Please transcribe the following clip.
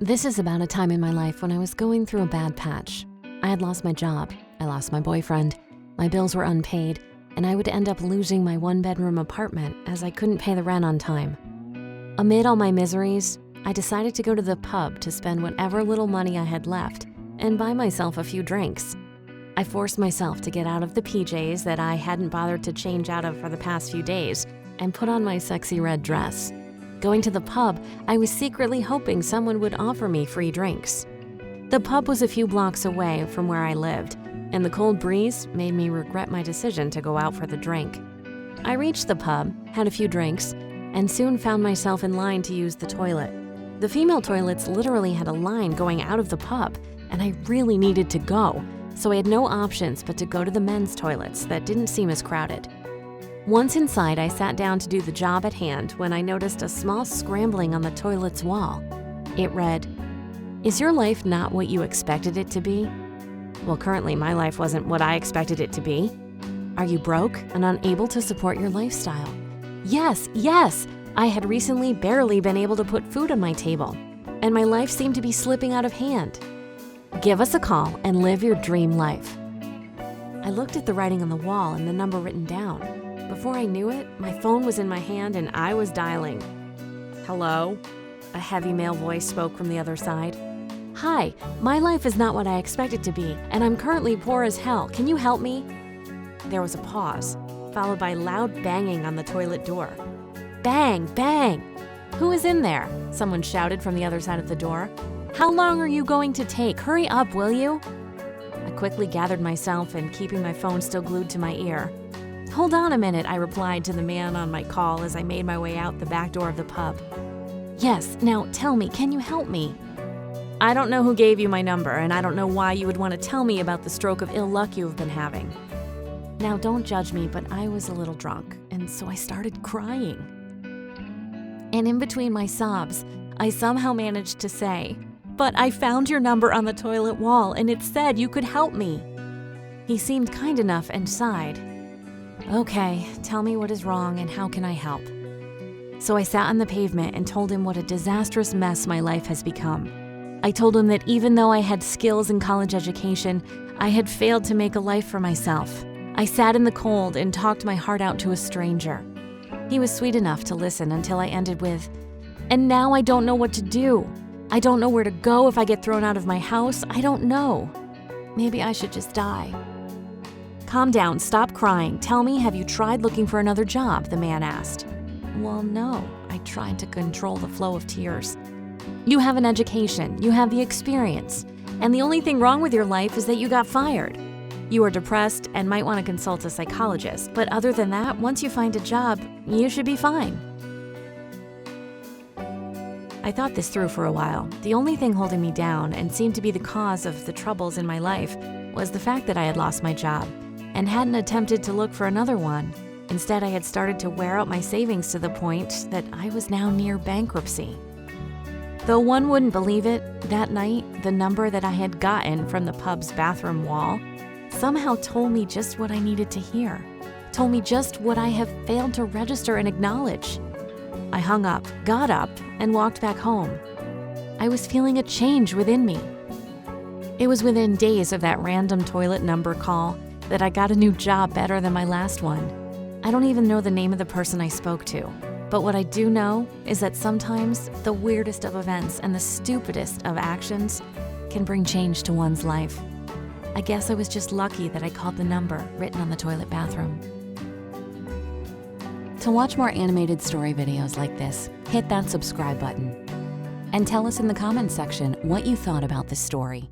This is about a time in my life when I was going through a bad patch. I had lost my job, I lost my boyfriend, my bills were unpaid, and I would end up losing my one-bedroom apartment as I couldn't pay the rent on time. Amid all my miseries, I decided to go to the pub to spend whatever little money I had left and buy myself a few drinks. I forced myself to get out of the PJs that I hadn't bothered to change out of for the past few days and put on my sexy red dress. Going to the pub, I was secretly hoping someone would offer me free drinks. The pub was a few blocks away from where I lived, and the cold breeze made me regret my decision to go out for the drink. I reached the pub, had a few drinks, and soon found myself in line to use the toilet. The female toilets literally had a line going out of the pub, and I really needed to go, so I had no options but to go to the men's toilets that didn't seem as crowded. Once inside, I sat down to do the job at hand when I noticed a small scrambling on the toilet's wall. It read, "Is your life not what you expected it to be?" Well, currently my life wasn't what I expected it to be. Are you broke and unable to support your lifestyle? Yes, I had recently barely been able to put food on my table, and my life seemed to be slipping out of hand. Give us a call and live your dream life. I looked at the writing on the wall and the number written down. Before I knew it, my phone was in my hand and I was dialing. "Hello?" A heavy male voice spoke from the other side. "Hi, my life is not what I expected to be, and I'm currently poor as hell. Can you help me?" There was a pause, followed by loud banging on the toilet door. "Bang, bang!" "Who is in there?" someone shouted from the other side of the door. "How long are you going to take? Hurry up, will you?" I quickly gathered myself and keeping my phone still glued to my ear. "Hold on a minute," I replied to the man on my call as I made my way out the back door of the pub. "Yes, now tell me, can you help me?" "I don't know who gave you my number, and I don't know why you would want to tell me about the stroke of ill luck you have been having." Now, don't judge me, but I was a little drunk, and so I started crying. And in between my sobs, I somehow managed to say, "But I found your number on the toilet wall, and it said you could help me." He seemed kind enough and sighed. "Okay, tell me what is wrong and how can I help?" So I sat on the pavement and told him what a disastrous mess my life has become. I told him that even though I had skills and college education, I had failed to make a life for myself. I sat in the cold and talked my heart out to a stranger. He was sweet enough to listen until I ended with, "And now I don't know what to do. I don't know where to go if I get thrown out of my house. I don't know. Maybe I should just die." "Calm down, stop crying. Tell me, have you tried looking for another job?" the man asked. "Well, no," I tried to control the flow of tears. "You have an education, you have the experience, and the only thing wrong with your life is that you got fired. You are depressed and might want to consult a psychologist, but other than that, once you find a job, you should be fine." I thought this through for a while. The only thing holding me down and seemed to be the cause of the troubles in my life was the fact that I had lost my job and hadn't attempted to look for another one. Instead, I had started to wear out my savings to the point that I was now near bankruptcy. Though one wouldn't believe it, that night, the number that I had gotten from the pub's bathroom wall somehow told me just what I needed to hear, told me just what I have failed to register and acknowledge. I hung up, got up, and walked back home. I was feeling a change within me. It was within days of that random toilet number call that I got a new job better than my last one. I don't even know the name of the person I spoke to, but what I do know is that sometimes the weirdest of events and the stupidest of actions can bring change to one's life. I guess I was just lucky that I called the number written on the toilet bathroom. To watch more animated story videos like this, hit that subscribe button. And tell us in the comments section what you thought about this story.